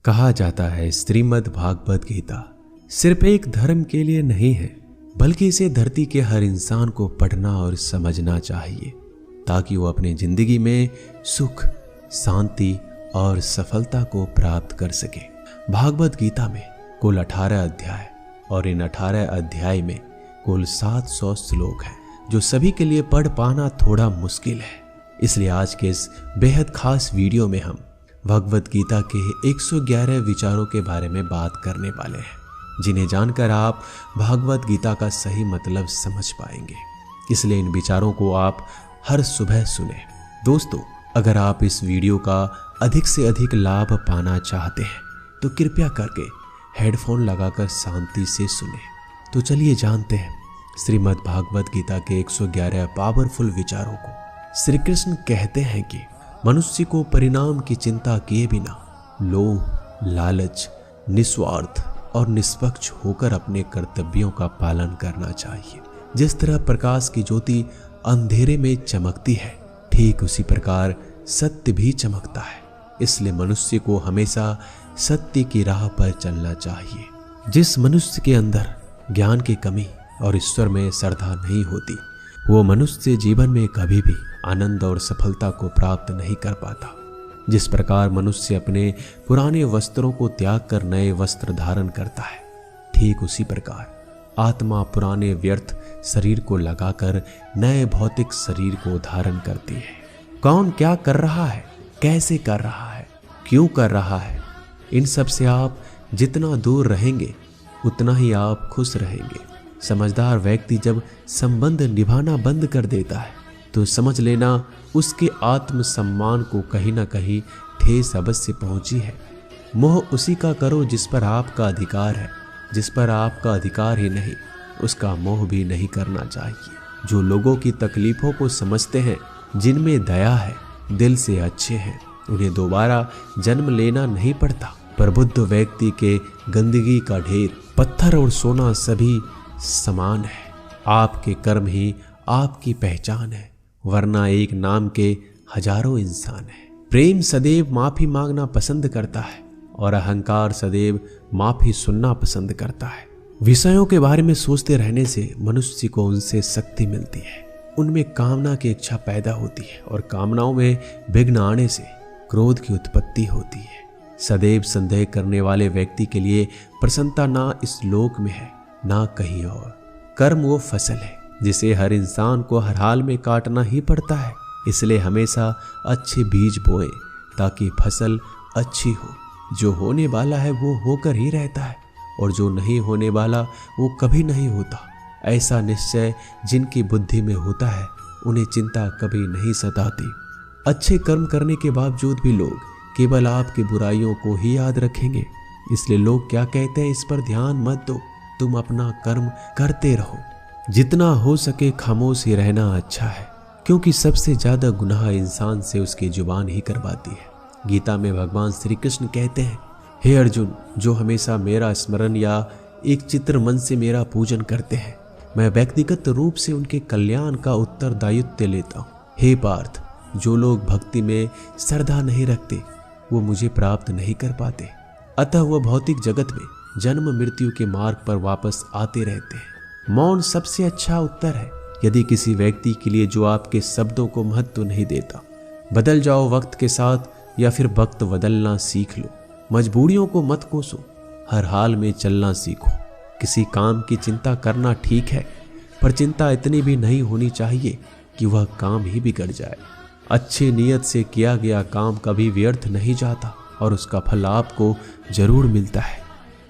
कहा जाता है श्रीमद् भागवत गीता सिर्फ एक धर्म के लिए नहीं है, बल्कि इसे धरती के हर इंसान को पढ़ना और समझना चाहिए ताकि वो अपनी जिंदगी में सुख, शांति और सफलता को प्राप्त कर सके। भागवत गीता में कुल 18 अध्याय और इन 18 अध्याय में कुल 700 श्लोक हैं, जो सभी के लिए पढ़ पाना थोड़ा मुश्किल है। इसलिए आज के इस बेहद खास वीडियो में हम भगवत गीता के 111 विचारों के बारे में बात करने वाले हैं, जिन्हें जानकर आप भागवत गीता का सही मतलब समझ पाएंगे। इसलिए इन विचारों को आप हर सुबह सुने। दोस्तों, अगर आप इस वीडियो का अधिक से अधिक लाभ पाना चाहते हैं तो कृपया करके हेडफोन लगाकर शांति से सुने। तो चलिए जानते हैं श्रीमद् भागवत गीता के 111 पावरफुल विचारों को। श्री कृष्ण कहते हैं कि मनुष्य को परिणाम की चिंता किए बिना लोभ, लालच, निस्वार्थ और निष्पक्ष होकर अपने कर्तव्यों का पालन करना चाहिए। जिस तरह प्रकाश की ज्योति अंधेरे में चमकती है, ठीक उसी प्रकार सत्य भी चमकता है। इसलिए मनुष्य को हमेशा सत्य की राह पर चलना चाहिए। जिस मनुष्य के अंदर ज्ञान की कमी और ईश्वर में श्रद्धा नहीं होती, वो मनुष्य जीवन में कभी भी आनंद और सफलता को प्राप्त नहीं कर पाता। जिस प्रकार मनुष्य अपने पुराने वस्त्रों को त्याग कर नए वस्त्र धारण करता है, ठीक उसी प्रकार आत्मा पुराने व्यर्थ शरीर को लगाकर नए भौतिक शरीर को धारण करती है। कौन क्या कर रहा है, कैसे कर रहा है, क्यों कर रहा है, इन सब से आप जितना दूर रहेंगे उतना ही आप खुश रहेंगे। समझदार व्यक्ति जब संबंध निभाना बंद कर देता है तो समझ लेना उसके आत्मसम्मान को कहीं ना कहीं ठेस अवश्य पहुंची है। मोह उसी का करो जिस पर आपका अधिकार है। जिस पर आपका अधिकार ही नहीं, उसका मोह भी नहीं करना चाहिए। जो लोगों की तकलीफों को समझते हैं, जिनमें दया है, दिल से अच्छे हैं, उन्हें दोबारा जन्म लेना नहीं पड़ता। पर बुद्ध व्यक्ति के गंदगी का ढेर, पत्थर और सोना सभी समान है। आपके कर्म ही आपकी पहचान है, वरना एक नाम के हजारों इंसान हैं। प्रेम सदैव माफी मांगना पसंद करता है और अहंकार सदैव माफी सुनना पसंद करता है। विषयों के बारे में सोचते रहने से मनुष्य को उनसे शक्ति मिलती है। उनमें कामना की इच्छा पैदा होती है और कामनाओं में विघ्न आने से क्रोध की उत्पत्ति होती है। सदैव संदेह करने वाले व्यक्ति के लिए प्रसन्नता ना इस लोक में है, ना कहीं और। कर्म वो फसल है जिसे हर इंसान को हर हाल में काटना ही पड़ता है। इसलिए हमेशा अच्छे बीज बोएं ताकि फसल अच्छी हो। जो होने वाला है वो होकर ही रहता है और जो नहीं होने वाला वो कभी नहीं होता। ऐसा निश्चय जिनकी बुद्धि में होता है, उन्हें चिंता कभी नहीं सताती। अच्छे कर्म करने के बावजूद भी लोग केवल आपकी बुराइयों को ही याद रखेंगे। इसलिए लोग क्या कहते हैं इस पर ध्यान मत दो, तुम अपना कर्म करते रहो। जितना हो सके खामोश ही रहना अच्छा है, क्योंकि सबसे ज्यादा गुनाह इंसान से उसकी जुबान ही करवाती है। गीता में भगवान श्री कृष्ण कहते हैं, हे अर्जुन, जो हमेशा मेरा स्मरण या एक चित्र मन से मेरा पूजन करते हैं, मैं व्यक्तिगत रूप से उनके कल्याण का उत्तरदायित्व लेता हूँ। हे पार्थ, जो लोग भक्ति में श्रद्धा नहीं रखते वो मुझे प्राप्त नहीं कर पाते। अतः वह भौतिक जगत में जन्म मृत्यु के मार्ग पर वापस आते रहते हैं। मौन सबसे अच्छा उत्तर है। यदि किसी व्यक्ति के लिए जो आपके शब्दों को महत्व नहीं देता, बदल जाओ वक्त के साथ या फिर वक्त बदलना सीख लो। मजबूरियों को मत कोसो, हर हाल में चलना सीखो। किसी काम की चिंता करना ठीक है, पर चिंता इतनी भी नहीं होनी चाहिए कि वह काम ही बिगड़ जाए। अच्छी नीयत से किया गया काम कभी व्यर्थ नहीं जाता और उसका फल आपको जरूर मिलता है।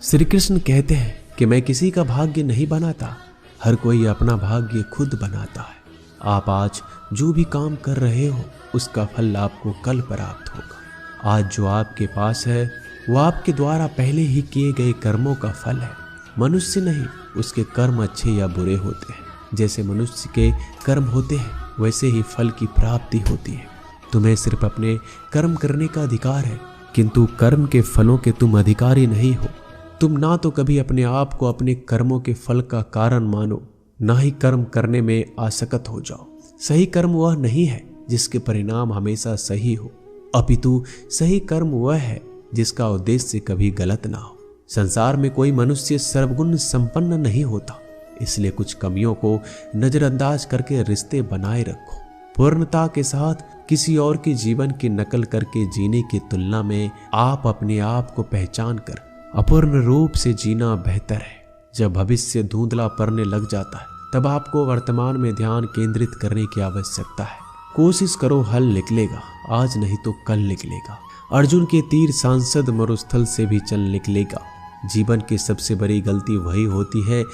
श्री कृष्ण कहते हैं कि मैं किसी का भाग्य नहीं बनाता, हर कोई अपना भाग्य खुद बनाता है। आप आज जो भी काम कर रहे हो उसका फल आपको कल प्राप्त होगा। आज जो आपके पास है वो आपके द्वारा पहले ही किए गए कर्मों का फल है। मनुष्य नहीं, उसके कर्म अच्छे या बुरे होते हैं। जैसे मनुष्य के कर्म होते हैं वैसे ही फल की प्राप्ति होती है। तुम्हें सिर्फ अपने कर्म करने का अधिकार है, किंतु कर्म के फलों के तुम अधिकारी नहीं हो। तुम ना तो कभी अपने आप को अपने कर्मों के फल का कारण मानो, ना ही कर्म करने में आसक्त हो जाओ। सही कर्म वह नहीं है जिसके परिणाम हमेशा सही हो, अपितु सही कर्म वह है जिसका उद्देश्य कभी गलत ना हो। संसार में कोई मनुष्य सर्वगुण संपन्न नहीं होता, इसलिए कुछ कमियों को नजरअंदाज करके रिश्ते बनाए रखो। पूर्णता के साथ किसी और के जीवन की नकल करके जीने की तुलना में आप अपने आप को पहचान कर अपूर्ण रूप से जीना बेहतर है। जब भविष्य धुंधला पड़ने लग जाता है तब आपको वर्तमान में ध्यान केंद्रित करने की आवश्यकता है। कोशिश करो, हल निकलेगा, आज नहीं तो कल निकलेगा। अर्जुन के तीर सांसद मरुस्थल से भी चल निकलेगा। जीवन की सबसे बड़ी गलती वही होती है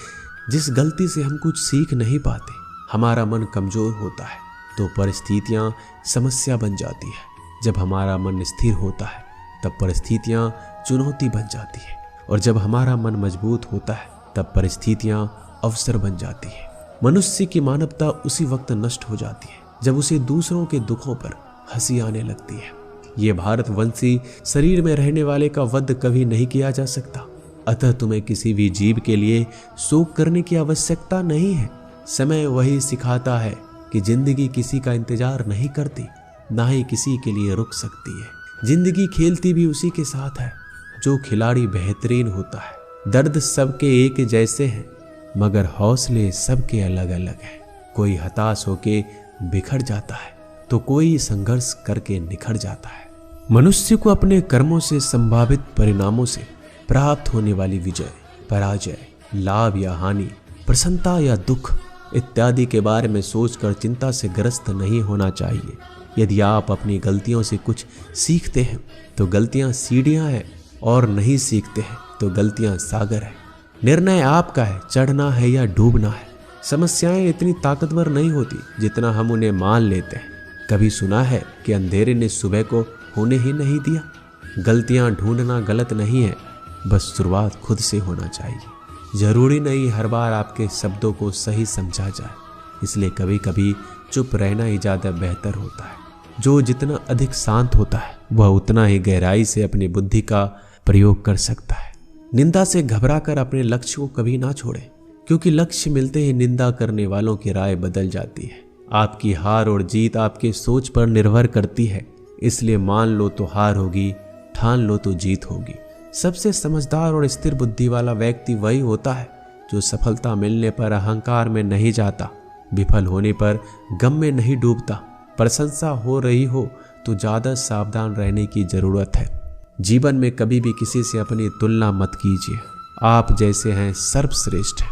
जिस गलती से हम कुछ सीख नहीं पाते। हमारा मन कमजोर होता है तो परिस्थितियां समस्या बन जाती है। जब हमारा मन स्थिर होता है तब परिस्थितियां चुनौती बन जाती है, और जब हमारा मन मजबूत होता है तब परिस्थितियां अवसर बन जाती है। मनुष्य की मानवता उसी वक्त नष्ट हो जाती है जब उसे दूसरों के दुखों पर हंसी आने लगती है। ये भारतवंशी शरीर में रहने वाले का वध कभी नहीं किया जा सकता, अतः तुम्हें किसी भी जीव के लिए शोक करने की आवश्यकता नहीं है। समय वही सिखाता है कि जिंदगी किसी का इंतजार नहीं करती, ना ही किसी के लिए रुक सकती है। जिंदगी खेलती भी उसी के साथ है जो खिलाड़ी बेहतरीन होता है। दर्द सबके एक जैसे हैं मगर हौसले सबके अलग अलग हैं। कोई हताश होके बिखर जाता है तो कोई संघर्ष करके निखर जाता है। मनुष्य को अपने कर्मों से संभावित परिणामों से प्राप्त होने वाली विजय, पराजय, लाभ या हानि, प्रसन्नता या दुख इत्यादि के बारे में सोचकर चिंता से ग्रस्त नहीं होना चाहिए। यदि आप अपनी गलतियों से कुछ सीखते हैं तो गलतियां सीढ़ियां हैं, और नहीं सीखते हैं तो गलतियां सागर है। निर्णय आपका है, चढ़ना है या डूबना है। समस्याएं इतनी ताकतवर नहीं होती जितना हम उन्हें मान लेते हैं। कभी सुना है कि अंधेरे ने सुबह को होने ही नहीं दिया? गलतियां ढूंढना गलत नहीं है, बस शुरुआत खुद से होना चाहिए। जरूरी नहीं हर बार आपके शब्दों को सही समझा जाए, इसलिए कभी कभी चुप रहना ही ज्यादा बेहतर होता है। जो जितना अधिक शांत होता है वह उतना ही गहराई से अपनी बुद्धि का प्रयोग कर सकता है। निंदा से घबराकर अपने लक्ष्य को कभी ना छोड़ें, क्योंकि लक्ष्य मिलते ही निंदा करने वालों की राय बदल जाती है। आपकी हार और जीत आपके सोच पर निर्भर करती है, इसलिए मान लो तो हार होगी, ठान लो तो जीत होगी। सबसे समझदार और स्थिर बुद्धि वाला व्यक्ति वही होता है जो सफलता मिलने पर अहंकार में नहीं जाता, विफल होने पर गम में नहीं डूबता। प्रशंसा हो रही हो तो ज्यादा सावधान रहने की जरूरत है। जीवन में कभी भी किसी से अपनी तुलना मत कीजिए। आप जैसे हैं सर्वश्रेष्ठ हैं।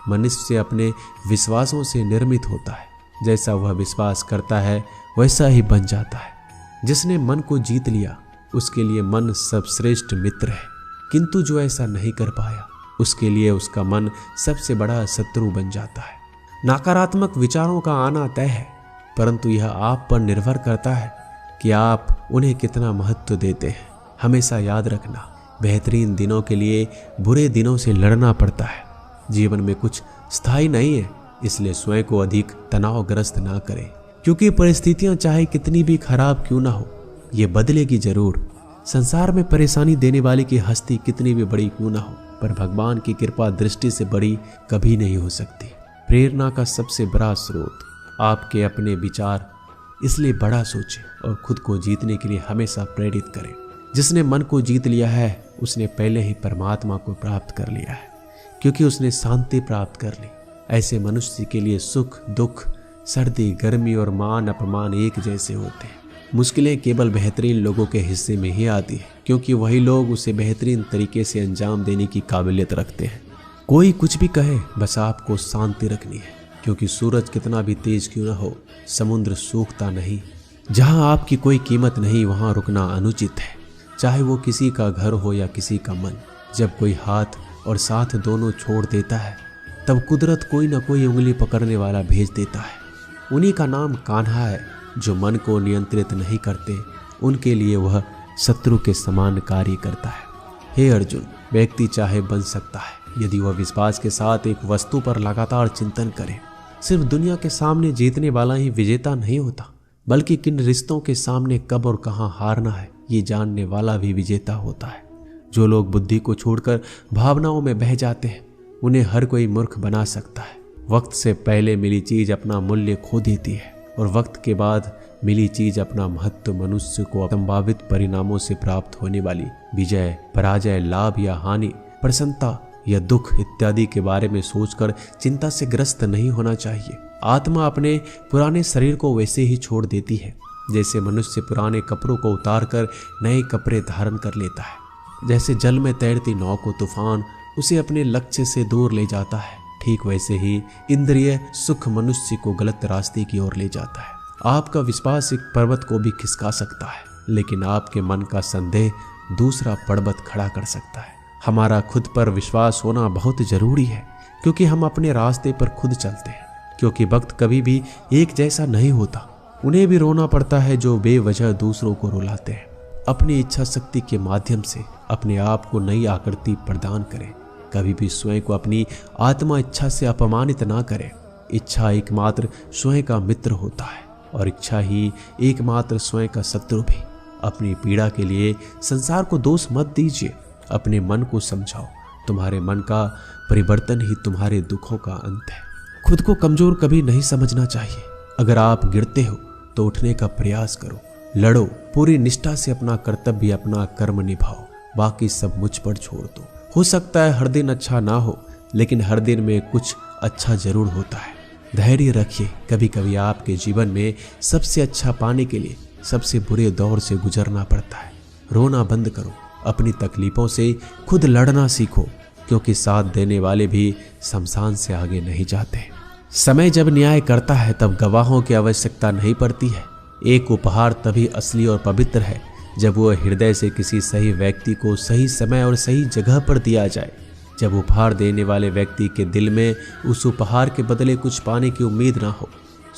मनुष्य अपने विश्वासों से निर्मित होता है, जैसा वह विश्वास करता है वैसा ही बन जाता है। जिसने मन को जीत लिया उसके लिए मन सर्वश्रेष्ठ मित्र है, किंतु जो ऐसा नहीं कर पाया उसके लिए उसका मन सबसे बड़ा शत्रु बन जाता है। नकारात्मक विचारों का आना तय है, परंतु यह आप पर निर्भर करता है कि आप उन्हें कितना महत्व देते हैं। हमेशा याद रखना, बेहतरीन दिनों के लिए बुरे दिनों से लड़ना पड़ता है। जीवन में कुछ स्थायी नहीं है, इसलिए स्वयं को अधिक तनावग्रस्त ना करें, क्योंकि परिस्थितियां चाहे कितनी भी खराब क्यों ना हो, ये बदलेगी जरूर। संसार में परेशानी देने वाले की हस्ती कितनी भी बड़ी क्यों ना हो, पर भगवान की कृपा दृष्टि से बड़ी कभी नहीं हो सकती। प्रेरणा का सबसे बड़ा स्रोत आपके अपने विचार, इसलिए बड़ा सोचें और खुद को जीतने के लिए हमेशा प्रेरित करें। जिसने मन को जीत लिया है उसने पहले ही परमात्मा को प्राप्त कर लिया है, क्योंकि उसने शांति प्राप्त कर ली। ऐसे मनुष्य के लिए सुख दुख, सर्दी गर्मी और मान अपमान एक जैसे होते हैं। मुश्किलें केवल बेहतरीन लोगों के हिस्से में ही आती है, क्योंकि वही लोग उसे बेहतरीन तरीके से अंजाम देने की काबिलियत रखते हैं। कोई कुछ भी कहे, बस आपको शांति रखनी है, क्योंकि सूरज कितना भी तेज क्यों ना हो, समुद्र सूखता नहीं। जहां आपकी कोई कीमत नहीं वहां रुकना अनुचित है, चाहे वो किसी का घर हो या किसी का मन। जब कोई हाथ और साथ दोनों छोड़ देता है तब कुदरत कोई ना कोई उंगली पकड़ने वाला भेज देता है। उन्हीं का नाम कान्हा है। जो मन को नियंत्रित नहीं करते उनके लिए वह शत्रु के समान कार्य करता है। हे अर्जुन, व्यक्ति चाहे बन सकता है यदि वह विश्वास के साथ एक वस्तु पर लगातार चिंतन करे। सिर्फ दुनिया के सामने जीतने वाला ही विजेता नहीं होता, बल्कि किन रिश्तों के सामने कब और कहां हारना है ये जानने वाला भी विजेता होता है। जो लोग बुद्धि को छोड़कर भावनाओं में बह जाते हैं उन्हें हर कोई मूर्ख बना सकता है। वक्त से पहले मिली चीज अपना मूल्य खो देती है और वक्त के बाद मिली चीज अपना महत्व। मनुष्य को संभावित परिणामों से प्राप्त होने वाली विजय, पराजय, लाभ या हानि, प्रसन्नता या दुख इत्यादि के बारे में सोचकर चिंता से ग्रस्त नहीं होना चाहिए। आत्मा अपने पुराने शरीर को वैसे ही छोड़ देती है जैसे मनुष्य पुराने कपड़ों को उतारकर नए कपड़े धारण कर लेता है। जैसे जल में तैरती नाव को तूफान उसे अपने लक्ष्य से दूर ले जाता है, ठीक वैसे ही इंद्रिय सुख मनुष्य को गलत रास्ते की ओर ले जाता है। आपका विश्वास एक पर्वत को भी खिसका सकता है, लेकिन आपके मन का संदेह दूसरा पर्वत खड़ा कर सकता है। हमारा खुद पर विश्वास होना बहुत जरूरी है, क्योंकि हम अपने रास्ते पर खुद चलते हैं। क्योंकि वक्त कभी भी एक जैसा नहीं होता। उन्हें भी रोना पड़ता है जो बेवजह दूसरों को रुलाते हैं। अपनी इच्छा शक्ति के माध्यम से अपने आप को नई आकृति प्रदान करें। कभी भी स्वयं को अपनी आत्मा इच्छा से अपमानित ना करें। इच्छा एकमात्र स्वयं का मित्र होता है और इच्छा ही एकमात्र स्वयं का शत्रु भी। अपनी पीड़ा के लिए संसार को दोष मत दीजिए, अपने मन को समझाओ। तुम्हारे मन का परिवर्तन ही तुम्हारे दुखों का अंत है। खुद को कमजोर कभी नहीं समझना चाहिए। अगर आप गिरते हो तो उठने का प्रयास करो, लड़ो, पूरी निष्ठा से अपना कर्तव्य, अपना कर्म निभाओ। बाकी सब मुझ पर छोड़ दो। हो सकता है हर दिन अच्छा ना हो, लेकिन हर दिन में कुछ अच्छा जरूर होता है। धैर्य रखिए। कभी कभी आपके जीवन में सबसे अच्छा पाने के लिए सबसे बुरे दौर से गुजरना पड़ता है। रोना बंद करो। अपनी तकलीफों से खुद लड़ना सीखो, क्योंकि साथ देने वाले भी शमशान से आगे नहीं जाते। समय जब न्याय करता है तब गवाहों की आवश्यकता नहीं पड़ती है। एक उपहार तभी असली और पवित्र है जब वो हृदय से किसी सही व्यक्ति को सही समय और सही जगह पर दिया जाए। जब उपहार देने वाले व्यक्ति के दिल में उस उपहार के बदले कुछ पाने की उम्मीद ना हो।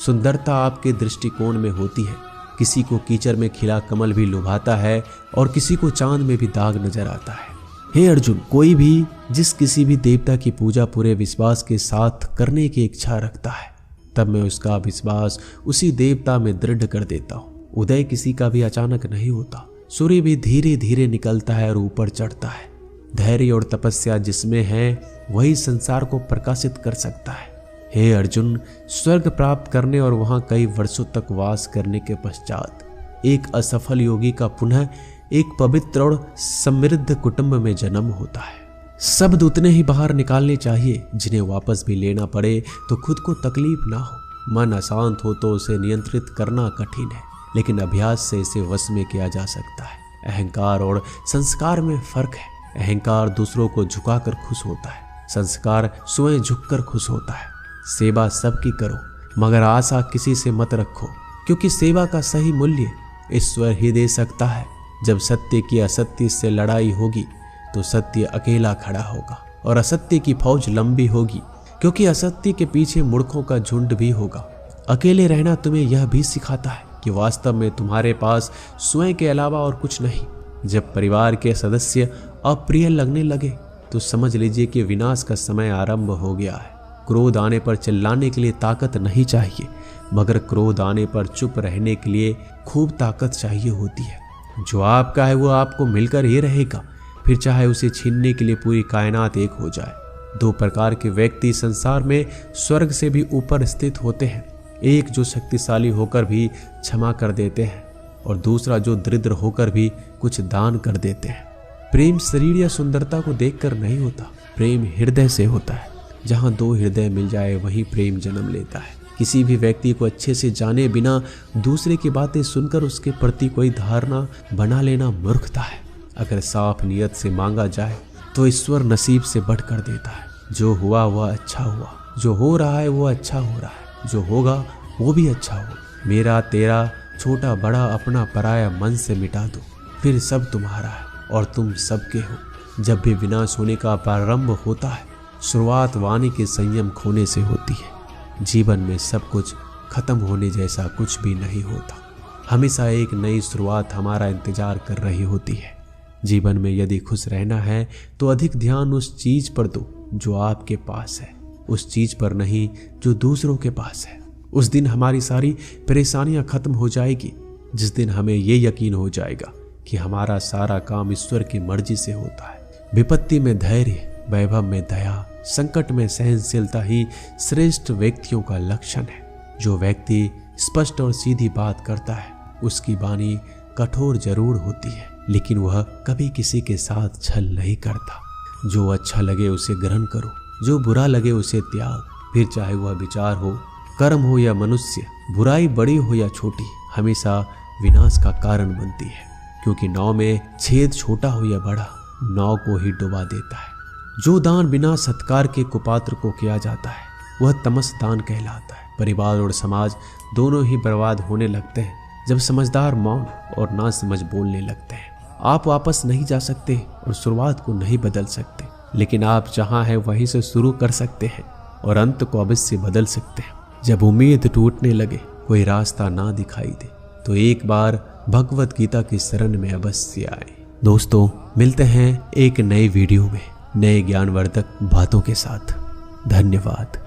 सुंदरता आपके दृष्टिकोण में होती है। किसी को कीचड़ में खिला कमल भी लुभाता है और किसी को चांद में भी दाग नजर आता है। हे अर्जुन, कोई भी जिस किसी भी देवता की पूजा पूरे विश्वास के साथ करने की इच्छा रखता है, तब मैं उसका विश्वास उसी देवता में दृढ़ कर देता हूँ। उदय किसी का भी अचानक नहीं होता। सूर्य भी धीरे धीरे निकलता है और ऊपर चढ़ता है। धैर्य और तपस्या जिसमें है वही संसार को प्रकाशित कर सकता है। हे अर्जुन, स्वर्ग प्राप्त करने और वहां कई वर्षों तक वास करने के पश्चात एक असफल योगी का पुनः एक पवित्र और समृद्ध कुटुंब में जन्म होता है। शब्द उतने ही बाहर निकालने चाहिए जिन्हें वापस भी लेना पड़े तो खुद को तकलीफ ना हो। मन अशांत हो तो उसे नियंत्रित करना कठिन है, लेकिन अभ्यास से इसे वश में किया जा सकता है। अहंकार और संस्कार में फर्क है। अहंकार दूसरों को झुकाकर खुश होता है, संस्कार स्वयं झुककर खुश होता है। सेवा सबकी करो, मगर आशा किसी से मत रखो, क्योंकि सेवा का सही मूल्य ईश्वर ही दे सकता है। जब सत्य की असत्य से लड़ाई होगी तो सत्य अकेला खड़ा होगा और असत्य की फौज लंबी होगी, क्योंकि असत्य के पीछे मूर्खों का झुंड भी होगा। अकेले रहना तुम्हें यह भी सिखाता है कि वास्तव में तुम्हारे पास स्वयं के अलावा और कुछ नहीं। जब परिवार के सदस्य अप्रिय लगने लगे तो समझ लीजिए कि विनाश का समय आरंभ हो गया है। क्रोध आने पर चिल्लाने के लिए ताकत नहीं चाहिए, मगर क्रोध आने पर चुप रहने के लिए खूब ताकत चाहिए होती है। जो आपका है वो आपको मिलकर ही रहेगा, फिर चाहे उसे छीनने के लिए पूरी कायनात एक हो जाए। दो प्रकार के व्यक्ति संसार में स्वर्ग से भी ऊपर स्थित होते हैं। एक जो शक्तिशाली होकर भी क्षमा कर देते हैं और दूसरा जो दरिद्र होकर भी कुछ दान कर देते हैं। प्रेम शरीर या सुंदरता को देखकर नहीं होता, प्रेम हृदय से होता है। जहाँ दो हृदय मिल जाए वहीं प्रेम जन्म लेता है। किसी भी व्यक्ति को अच्छे से जाने बिना दूसरे की बातें सुनकर उसके प्रति कोई धारणा बना लेना मूर्खता है। अगर साफ नियत से मांगा जाए तो ईश्वर नसीब से बढ़कर देता है। जो हुआ वह अच्छा हुआ, जो हो रहा है वो अच्छा हो रहा है, जो होगा वो भी अच्छा हो। मेरा तेरा छोटा बड़ा अपना पराया मन से मिटा दो, फिर सब तुम्हारा है और तुम सबके हो। जब भी विनाश होने का प्रारंभ होता है, शुरुआत वाणी के संयम खोने से होती है। जीवन में सब कुछ खत्म होने जैसा कुछ भी नहीं होता। हमेशा एक नई शुरुआत हमारा इंतजार कर रही होती है। जीवन में यदि खुश रहना है तो अधिक ध्यान उस चीज पर दो जो आपके पास है, उस चीज पर नहीं जो दूसरों के पास है। उस दिन हमारी सारी परेशानियां खत्म हो जाएगी, जिस दिन हमें ये यकीन हो जाएगा कि हमारा सारा काम ईश्वर की मर्जी से होता है। विपत्ति में धैर्य, वैभव में दया, संकट में सहनशीलता ही श्रेष्ठ व्यक्तियों का लक्षण है। जो व्यक्ति स्पष्ट और सीधी बात करता है उसकी वाणी कठोर जरूर होती है, लेकिन वह कभी किसी के साथ छल नहीं करता। जो अच्छा लगे उसे ग्रहण करो, जो बुरा लगे उसे त्याग। फिर चाहे वह विचार हो, कर्म हो या मनुष्य, बुराई बड़ी हो या छोटी, हमेशा विनाश का कारण बनती है। क्योंकि नाव में छेद छोटा हो या बड़ा, नाव को ही डुबा देता है। जो दान बिना सत्कार के कुपात्र को किया जाता है वह तमस दान कहलाता है। परिवार और समाज दोनों ही बर्बाद होने लगते हैं जब समझदार मौन और ना समझ बोलने लगते हैं। आप वापस नहीं जा सकते और शुरुआत को नहीं बदल सकते, लेकिन आप जहां हैं वहीं से शुरू कर सकते हैं और अंत को अवश्य बदल सकते हैं। जब उम्मीद टूटने लगे, कोई रास्ता ना दिखाई दे, तो एक बार भगवत गीता की शरण में अवश्य आए। दोस्तों, मिलते हैं एक नई वीडियो में नए ज्ञानवर्धक बातों के साथ। धन्यवाद।